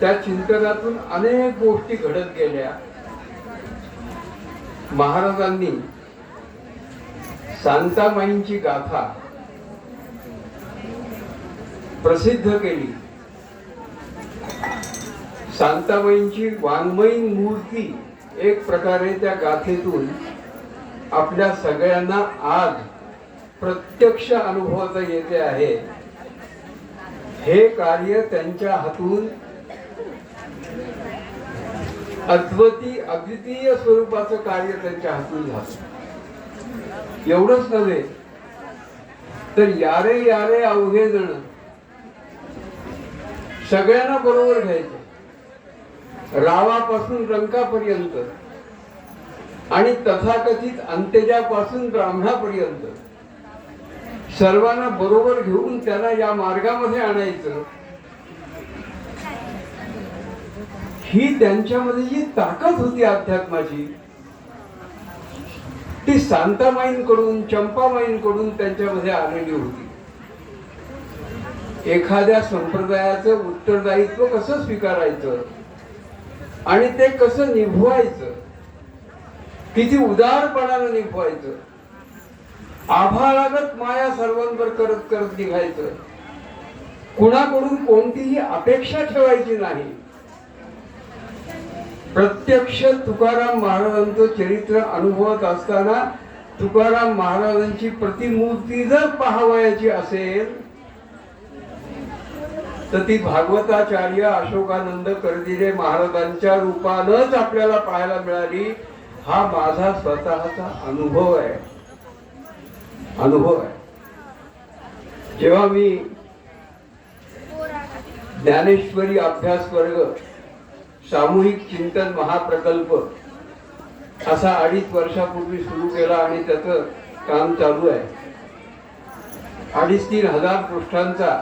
त्या चिंतनातून अनेक गोष्टी घडत गेल्या. महाराजांनी शांताबाईंची गाथा प्रसिद्ध केली. शांताबाईंची वाङ्मयीन मूर्ती एक प्रकारे त्या गाथेतून आपल्या सगळ्यांना आज प्रत्यक्ष अनुभवता येते आहे. हे कार्य त्यांच्या हातून अद्वितीय स्वरूपाचं कार्य त्यांच्या हातून झालं. एवढंच नव्हे तर यारे यारे अवघे जण सगळ्यांना बरोबर घ्यायचे. रावापासून रंकापर्यंत आणि तथाकथित अंत्यजापासून ब्राह्मणापर्यंत सर्वांना बरोबर घेऊन त्यांना या मार्गामध्ये आणायचं. ही त्यांच्यामध्ये जी ताकद होती अध्यात्माची, ती शांताबाईंकडून चंपाबाईंकडून त्यांच्यामध्ये आलेली होती. एखाद्या संप्रदायाचं उत्तरदायित्व कसं स्वीकारायचं आणि ते कसं निभवायचं, किती उदारपणानं निभवायचं, आभाळागत माया सर्वांवर करत करत निघायचं, कुणाकडून कोणतीही अपेक्षा ठेवायची नाही. प्रत्यक्ष तुकाराम महाराजांचं चरित्र अनुभवत असताना तुकाराम महाराजांची प्रतिमूर्ती जर पाहावयाची असेल तर ती भागवताचार्य अशोकानंद कर्दिले महाराजांच्या रूपानंच आपल्याला पाहायला मिळाली. हा माझा स्वतःचा अनुभव आहे. जेव्हा मी ज्ञानेश्वरी अभ्यास वर्ग सामूहिक चिंतन महाप्रकल्प असा 2.5 वर्षापूर्वी सुरू केला आणि त्याचं काम चालू आहे. 2,500-3,000 पृष्ठांचा